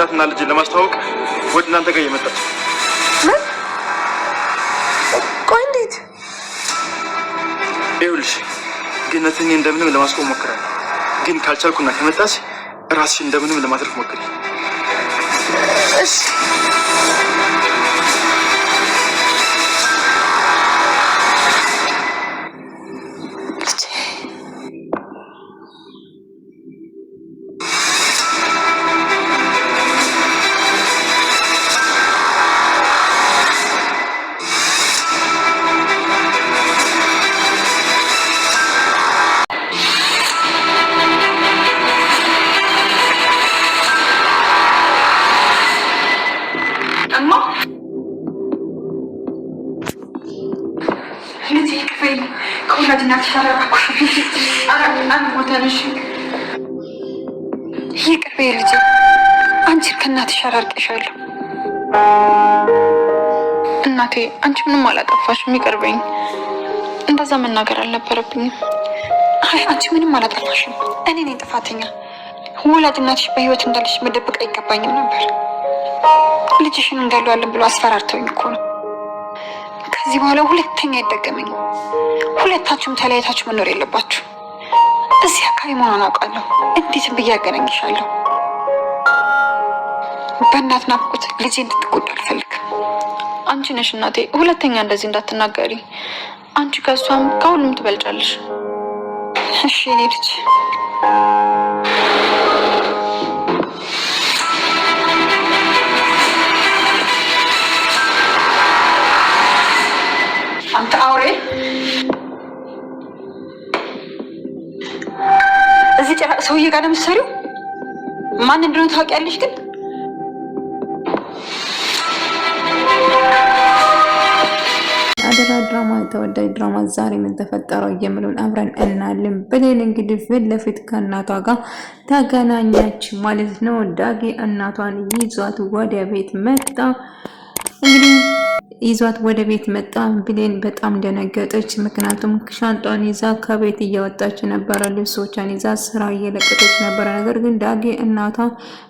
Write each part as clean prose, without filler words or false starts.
እናትና ልጅን ለማስተዋወቅ ወደ እናንተ ጋር እየመጣች ምን? ቆይ እንዴት? ይኸውልሽ ገነትን እንደምንም ለማስቆም ሞክራለሁ፣ ግን ካልቻልኩና ከመጣች ራስሽ እንደምንም ለማትረፍ ሞክሪ። እሺ ይቅርቤ ልጄ፣ አንቺ ከእናትሽ አራርቀሻለሁ። እናቴ አንቺ ምንም አላጠፋሽም፣ ይቅርበኝ። እንደዛ መናገር አልነበረብኝም። አይ አንቺ ምንም አላጠፋሽም፣ እኔ ነኝ ጥፋተኛ። ወላጅ እናትሽ በህይወት እንዳለሽ መደበቅ አይገባኝም ነበር። ልጅሽን እንገለዋለን ብሎ አስፈራርተውኝ እኮ ነው። ከዚህ በኋላ ሁለተኛ አይደገመኝም። ሁለታችሁም ተለያይታችሁ መኖር የለባችሁ። እዚህ አካባቢ መሆኗን አውቃለሁ። እንዴትም ብዬ አገናኝሻለሁ። በእናት ናፍቆት ልጄ እንድትጎዳ አልፈልግም። አንቺ ነሽ እናቴ፣ ሁለተኛ እንደዚህ እንዳትናገሪ። አንቺ ከእሷም ከሁሉም ትበልጫለሽ። እሺ እኔ ልጅ አንተ አውሬ እዚህ ጭራቅ ሰውዬ ጋር ለምትሰሪው ማን እንደሆነ ታውቂያለሽ? ግን አደራ ድራማ ተወዳጅ ድራማ ዛሬ ምን ተፈጠረው የሚለውን አብረን እናያለን። ብሌን እንግዲህ ፊት ለፊት ከእናቷ ጋር ተገናኛች ማለት ነው። ዳጊ እናቷን ይዟት ወደ ቤት መጣ። እንግዲህ ይዟት ወደ ቤት መጣ። ብሌን በጣም ደነገጠች። ምክንያቱም ሻንጧን ይዛ ከቤት እየወጣች ነበረ፣ ልብሶቿን ይዛ ስራ እየለቀቀች ነበረ። ነገር ግን ዳጊ እናቷ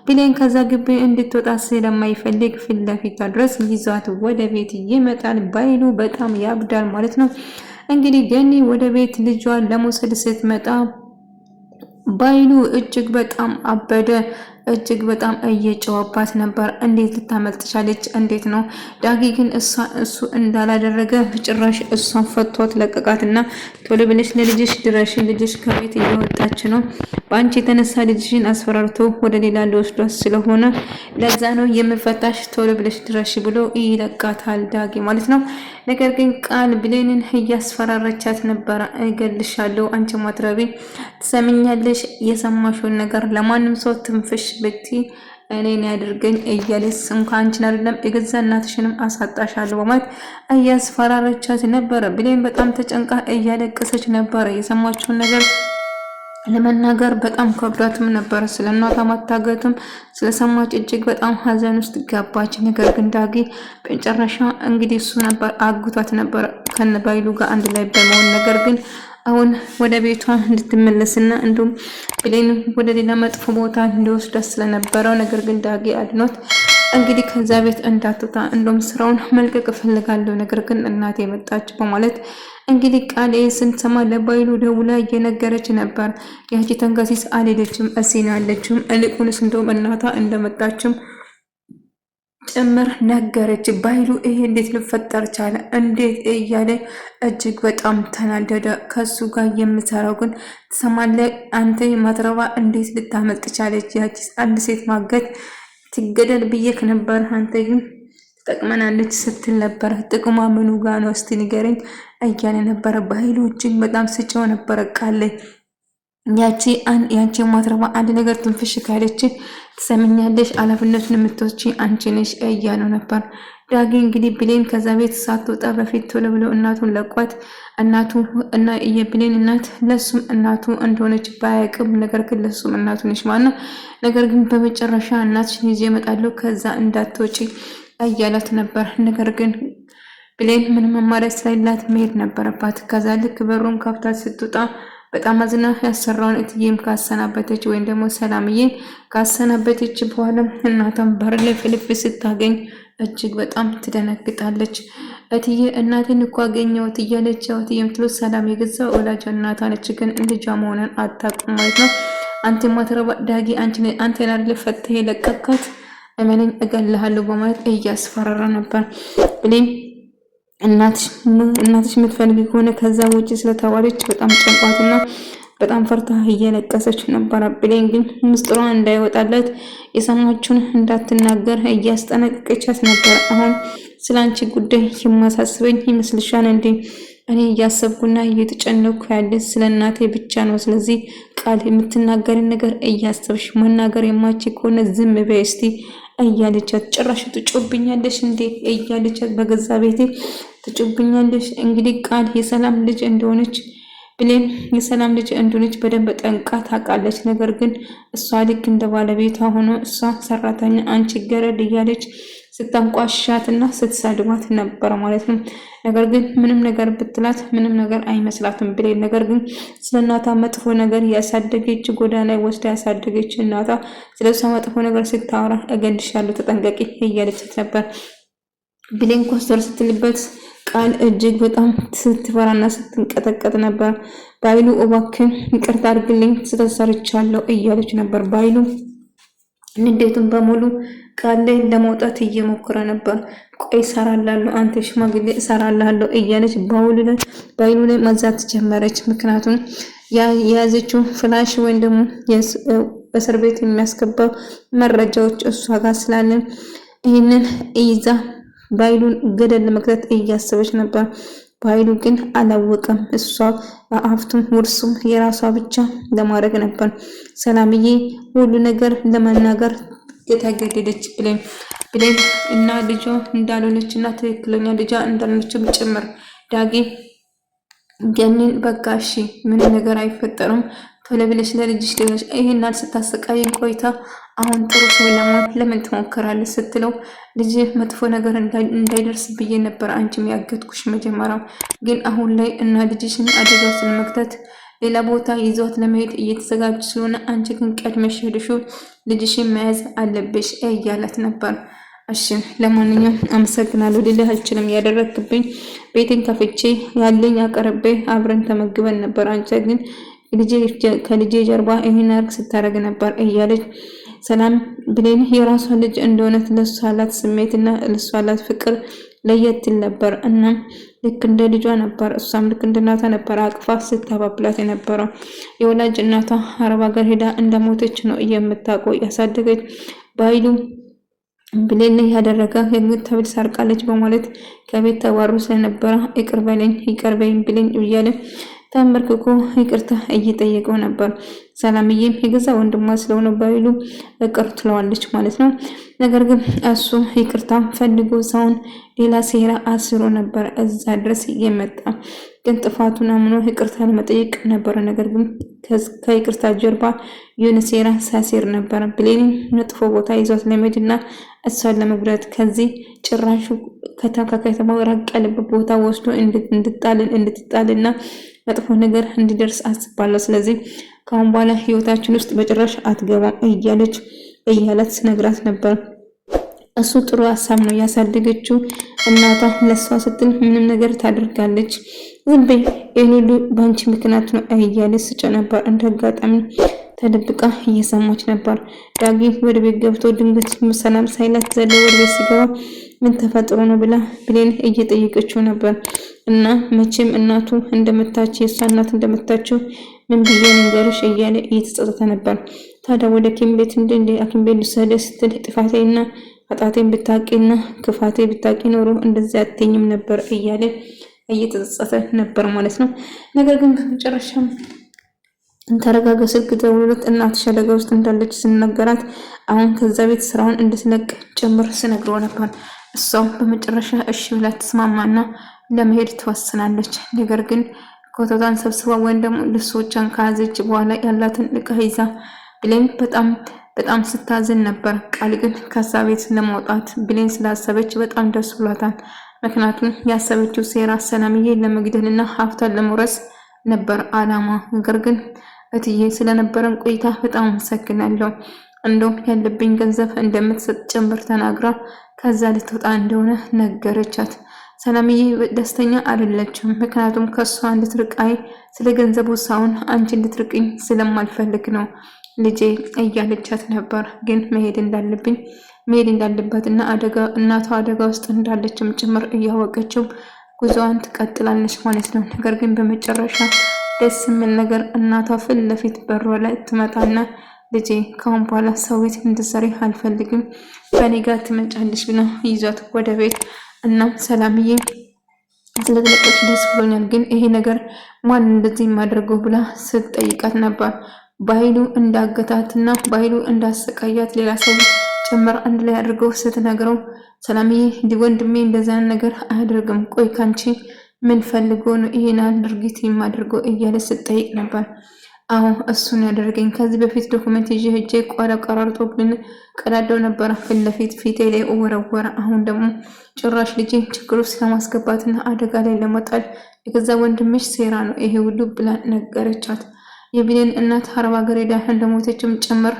ብሌን ከዛ ግቢ እንድትወጣ ስለማይፈልግ ፊት ለፊቷ ድረስ ይዟት ወደ ቤት ይመጣል። ባይሉ በጣም ያብዳል ማለት ነው። እንግዲህ ገኒ ወደ ቤት ልጇን ለመውሰድ ስትመጣ ባይሉ እጅግ በጣም አበደ። እጅግ በጣም እየጨዋባት ነበር። እንዴት ልታመልጥ ቻለች? እንዴት ነው? ዳጊ ግን እሱ እንዳላደረገ ጭራሽ እሷን ፈቷት ለቀቃትና ቶሎ ብለሽ ለልጅሽ ድረሽ፣ ልጅሽ ከቤት እየወጣች ነው፣ በአንቺ የተነሳ ልጅሽን አስፈራርቶ ወደ ሌላ ሊወስዷት ስለሆነ ለዛ ነው የምፈታሽ፣ ቶሎ ብለሽ ድረሽ ብሎ ይለቃታል ዳጊ ማለት ነው። ነገር ግን ቃል ብሌንን እያስፈራረቻት ነበረ። እገልሻለሁ፣ አንቺ ማትረቢ፣ ትሰምኛለሽ? የሰማሽውን ነገር ለማንም ሰው ትንፍሽ ብቲ እኔን ያድርገኝ እያለች እንኳን አንቺን አይደለም የገዛ እናትሽንም አሳጣሻለሁ በማለት እያስፈራረቻት ነበረ። ብሌን በጣም ተጨንቃ እያለቀሰች ነበረ። የሰማችውን ነገር ለመናገር በጣም ከብዳትም ነበረ። ስለ እናቷ ማታገትም ስለሰማች እጅግ በጣም ሀዘን ውስጥ ገባች። ነገር ግን ዳጊ በመጨረሻ እንግዲህ እሱ ነበር አግቷት ነበረ ከነባይሉ ጋር አንድ ላይ በመሆን ነገር ግን አሁን ወደ ቤቷ እንድትመለስና እንዲሁም ብሌን ወደ ሌላ መጥፎ ቦታ እንዲወስዳት ስለነበረው ነገር ግን ዳጊ አድኖት እንግዲህ ከዛ ቤት እንዳትወጣ እንደውም ስራውን መልቀቅ እፈልጋለሁ፣ ነገር ግን እናቴ መጣች በማለት እንግዲህ ቃል ስንሰማ ለባይሉ ደውላ እየነገረች ነበር። ያቺ ተንከሲስ አልሄደችም፣ እሲና አለችም። እልቁንስ እንደውም እናቷ እንደመጣችም ጭምር ነገረች። ባይሉ ይሄ እንዴት ሊፈጠር ቻለ? እንዴት እያለ እጅግ በጣም ተናደደ። ከሱ ጋር የምሰራው ግን ትሰማለህ አንተ ማትረባ እንዴት ልታመልጥ ቻለች? ያቺ አንድ ሴት ማገት ትገደል ብዬክ ነበር፣ አንተ ግን ትጠቅመናለች ስትል ነበር። ጥቅሟ ምኑ ጋር ነው እስቲ ንገረኝ እያለ ነበረ። ባይሉ እጅግ በጣም ስጨው ነበረ። ቃል ያቺ ማትረባ አንድ ነገር ትንፍሽ ካለች ትሰምኛለሽ፣ ኃላፊነቱን የምትወስጂ አንቺ ነሽ እያለው ነበር። ዳጊ እንግዲህ ብሌን ከዛ ቤት ሳትወጣ በፊት ቶሎ ብሎ እናቱን ለቋት፣ እናቱ እና የብሌን እናት ለሱም እናቱ እንደሆነች ባያውቅም ነገር ግን ለሱም እናቱ ነች ማለት ነው። ነገር ግን በመጨረሻ እናትሽን ይዤ እመጣለሁ ከዛ እንዳትወጪ እያላት ነበር። ነገር ግን ብሌን ምንም አማራጭ ስለሌላት መሄድ ነበረባት። ከዛ ልክ በሩን ከፍታ ስትወጣ በጣም አዝና ያሰራውን እትዬም ካሰናበተች ወይም ደግሞ ሰላምዬ ካሰናበተች በኋላ እናቷን በር ላይ ፍልፍ ስታገኝ እጅግ በጣም ትደነግጣለች። እትዬ እናቴን እኮ አገኘሁት እያለች እትዬ የምትሉት ሰላም የገዛው ወላጅ እናቷ ነች፣ ግን ልጇ መሆኗን አታውቅም ማለት ነው። አንተ ማትረባ ዳጊ አንተን አይደል ፈትሄ ለቀካት፣ እመነኝ እገልሃለሁ በማለት እያስፈራራ ነበር። ብሌን እናትሽ የምትፈልግ ከሆነ ከዛ ውጪ ስለተባለች በጣም ጨንቋትና በጣም ፈርታ እየለቀሰች ነበር። ብሌን ግን ምስጢሯ እንዳይወጣላት የሰማችውን እንዳትናገር እያስጠነቀቀቻት ነበር። አሁን ስላንቺ ጉዳይ የማሳስበኝ ይመስልሻል እንዴ? እኔ እያሰብኩና እየተጨነኩ ያለ ስለ እናቴ ብቻ ነው። ስለዚህ ቃል የምትናገርን ነገር እያሰብሽ መናገር የማች ከሆነ ዝም በይ እስቲ እያለቻት፣ ጭራሽ ትጮብኛለሽ እንዴ እያለቻት፣ በገዛ ቤቴ ትጮብኛለሽ። እንግዲህ ቃል የሰላም ልጅ እንደሆነች ብሌን የሰላም ልጅ እንደሆነች በደንብ ጠንቃ ታውቃለች። ነገር ግን እሷ ልክ እንደ ባለቤቷ ሆኖ እሷ ሰራተኛ አንቺ ገረድ እያለች ስታንቋሻትና ስትሳድባት ነበር ማለት ነው። ነገር ግን ምንም ነገር ብትላት ምንም ነገር አይመስላትም ብሌን። ነገር ግን ስለ እናቷ መጥፎ ነገር ያሳደገች ጎዳና ላይ ወስዳ ያሳደገች እናቷ ስለሷ መጥፎ ነገር ስታወራ እገልሻለሁ ተጠንቀቂ እያለቻት ነበር። ብሌን ኮስተር ስትልበት ቃል እጅግ በጣም ስትፈራና ስትንቀጠቀጥ ነበር። ባይሉ እባክህ ይቅርታ አድርግልኝ ስተሰርቻለሁ እያለች ነበር። ባይሉ ንዴቱን በሙሉ ቃል ላይ ለመውጣት እየሞከረ ነበር። ቆይ እሰራላለሁ፣ አንተ ሽማግሌ እሰራላለሁ እያለች ባይሉ ላይ መዛት ጀመረች። ምክንያቱም የያዘችው ፍላሽ ወይም ደግሞ እስር ቤት የሚያስገባው መረጃዎች እሷ ጋር ስላለ ይህንን ይዛ ባይሉን ገደል ለመክተት እያሰበች ነበር። ባይሉ ግን አላወቀም። እሷ ሀብቱም ውርሱም የራሷ ብቻ ለማድረግ ነበር። ሰላምዬ ሁሉ ነገር ለመናገር የተገደደች ብሌን እና ልጇ እንዳልሆነች እና ትክክለኛ ልጇ እንዳልሆነችም ጭምር ዳጊ ገኒን በቃ እሺ ምንም ነገር አይፈጠርም ቶሎ ብለሽ ለልጅሽ ደረሽ ይሄን ስታሰቃይን ቆይታ አሁን ጥሩ ሰው ለመሆን ለምን ትሞክራለሽ ስትለው ልጅ መጥፎ ነገር እንዳይደርስ ብዬ ነበር አንቺም ያገትኩሽ መጀመሪያ፣ ግን አሁን ላይ እና ልጅሽን አደጋ ውስጥ ለመክተት ሌላ ቦታ ይዟት ለመሄድ እየተዘጋጁ ስለሆነ አንቺ ግን ቀድመሽ ሄደሽ ልጅሽን መያዝ አለብሽ እያላት ነበር። እሺ ለማንኛውም አመሰግናለሁ ልልህ አልችልም። ያደረክብኝ ቤቴን ከፍቼ ያለኝ አቀርቤ አብረን ተመግበን ነበር። አንቺ ግን ከልጄ ጀርባ ይሄን አርግ ስታረግ ነበር እያለች ሰላም ብሌን የራሷ ልጅ እንደሆነ ለሷ ያላት ስሜትና ለሷ ያላት ፍቅር ለየት ነበር እና ልክ እንደ ልጇ ነበር። እሷም ልክ እንደ እናቷ ነበር አቅፋ ስታባብላት የነበረው። የወላጅ እናቷ አረብ ሀገር ሄዳ እንደሞተች ነው የምታውቀው ያሳደገች። ባይሉ ብሌን ያደረገ የምትብል ሰርቃለች በማለት ከቤት ተዋሩ ስለነበረ ይቅር በይኝ ብሌን እያለ ተንበርክኮ ይቅርታ እየጠየቀው ነበር። ሰላምዬም የገዛ ወንድሟ ስለሆነ ባይሉ ይቅር ትለዋለች ማለት ነው። ነገር ግን እሱ ይቅርታ ፈልጎ ሰውን ሌላ ሴራ አስሮ ነበር እዛ ድረስ የመጣ ግን ጥፋቱን አምኖ ይቅርታ ለመጠየቅ ነበር። ነገር ግን ከይቅርታ ጀርባ የሆነ ሴራ ሳሴር ነበር። ብሌን መጥፎ ቦታ ይዟት ለመሄድና እሷን ለመጉዳት ከዚህ ጭራሹ ከተማው ራቅ ያለ ቦታ ወስዶ እንድትጣልና መጥፎ ነገር እንዲደርስ አስባለሁ። ስለዚህ ከአሁን በኋላ ህይወታችን ውስጥ በጭራሽ አትገባም እያላት ነግራት ነበር። እሱ ጥሩ ሀሳብ ነው ያሳደገችው እናቷ ለሷ ስትል ምንም ነገር ታደርጋለች። ዝም በይ ይሄን ሁሉ ባንቺ ምክንያት ነው እያለች ስጨ ነበር። እንደጋጣሚ ተደብቃ እየሰማች ነበር። ዳጊ ወደ ቤት ገብቶ ድንገት ሰላም ሳይላት ዘሎ ወደ ቤት ሲገባ ምን ተፈጥሮ ነው ብላ ብሌን እየጠየቀችው ነበር። እና መቼም እናቱ እንደመታች የሷ እናት እንደመታችው ምን ብዬ ንገርሽ እያለ እየተጸጸተ ነበር። ታዲያ ወደ ሐኪም ቤት ሐኪም ቤት ልትሰደው ስትል ጥፋቴና ኃጢአቴን ብታቂና ክፋቴ ብታቂ ኖሮ እንደዚህ አትኝም ነበር እያለ እየተጸጸተ ነበር ማለት ነው። ነገር ግን በመጨረሻም ተረጋጋ ስልክ ደውሎለት እናትሽ አደጋ ውስጥ እንዳለች ስንነገራት አሁን ከዛ ቤት ስራውን እንድትለቅ ጭምር ስነግረው ነበር። እሷም በመጨረሻ እሺ ብላ ተስማማና ለመሄድ ትወስናለች። ነገር ግን ኮተቷን ሰብስባ ወይም ደግሞ ልብሶቿን ከያዘች በኋላ ያላትን ዕቃ ይዛ ብሌን በጣም ስታዝን ነበር። ቃል ግን ከዛ ቤት ለመውጣት ብሌን ስላሰበች በጣም ደስ ብሏታል። ምክንያቱም ያሰበችው ሴራ ሰላምዬ ለመግደልና ሀብቷን ለመውረስ ነበር አላማ። ነገር ግን እትዬ ስለነበረን ቆይታ በጣም አመሰግናለሁ። እንደውም ያለብኝ ገንዘብ እንደምትሰጥ ጭምር ተናግራ ከዛ ልትወጣ እንደሆነ ነገረቻት። ሰላምዬ ደስተኛ አይደለችም። ምክንያቱም ከሷ እንድትርቃይ ስለ ገንዘቡ ሳይሆን አንቺ እንድትርቅኝ ስለማልፈልግ ነው ልጄ እያለቻት ነበር። ግን መሄድ እንዳለባትና እናቷ አደጋ ውስጥ እንዳለችም ጭምር እያወቀችው ጉዞዋን ትቀጥላለች ማለት ነው። ነገር ግን በመጨረሻ ደስ የሚል ነገር እናቷ ፊት ለፊት በሯ ላይ ትመጣና ልጄ ካሁን በኋላ ሰው ቤት እንድትሰሪ አልፈልግም፣ ከኔ ጋር ትመጫለሽ ብላ ይዟት ወደ ቤት። እናም ሰላምዬ ስለተለቀች ደስ ብሎኛል፣ ግን ይሄ ነገር ማን እንደዚህ የማደርገው ብላ ስትጠይቃት ነበር። በኃይሉ እንዳገታትና በኃይሉ እንዳሰቃያት ሌላ ሰው ጭምር አንድ ላይ አድርገው ስትነግረው ሰላምዬ ወንድሜ እንደዛ ነገር አያደርግም፣ ቆይ ካንቺ ምን ፈልጎ ነው ይሄን ድርጊት የማደርገው እያለ ስትጠይቅ ነበር። አሁን እሱን ያደረገኝ ከዚህ በፊት ዶክመንት ይዤ ሄጄ ቀራርጦብን ቀዳዳው ነበር ፊት ለፊት ፊቴ ላይ ወረወረ። አሁን ደግሞ ጭራሽ ልጄ ችግር ውስጥ ለማስገባትና አደጋ ላይ ለመጣል የገዛ ወንድምሽ ሴራ ነው ይሄ ሁሉ ብላ ነገረቻት። የቢሌን እናት አረብ ሀገር ሄዳ እንደሞተችም ጭምር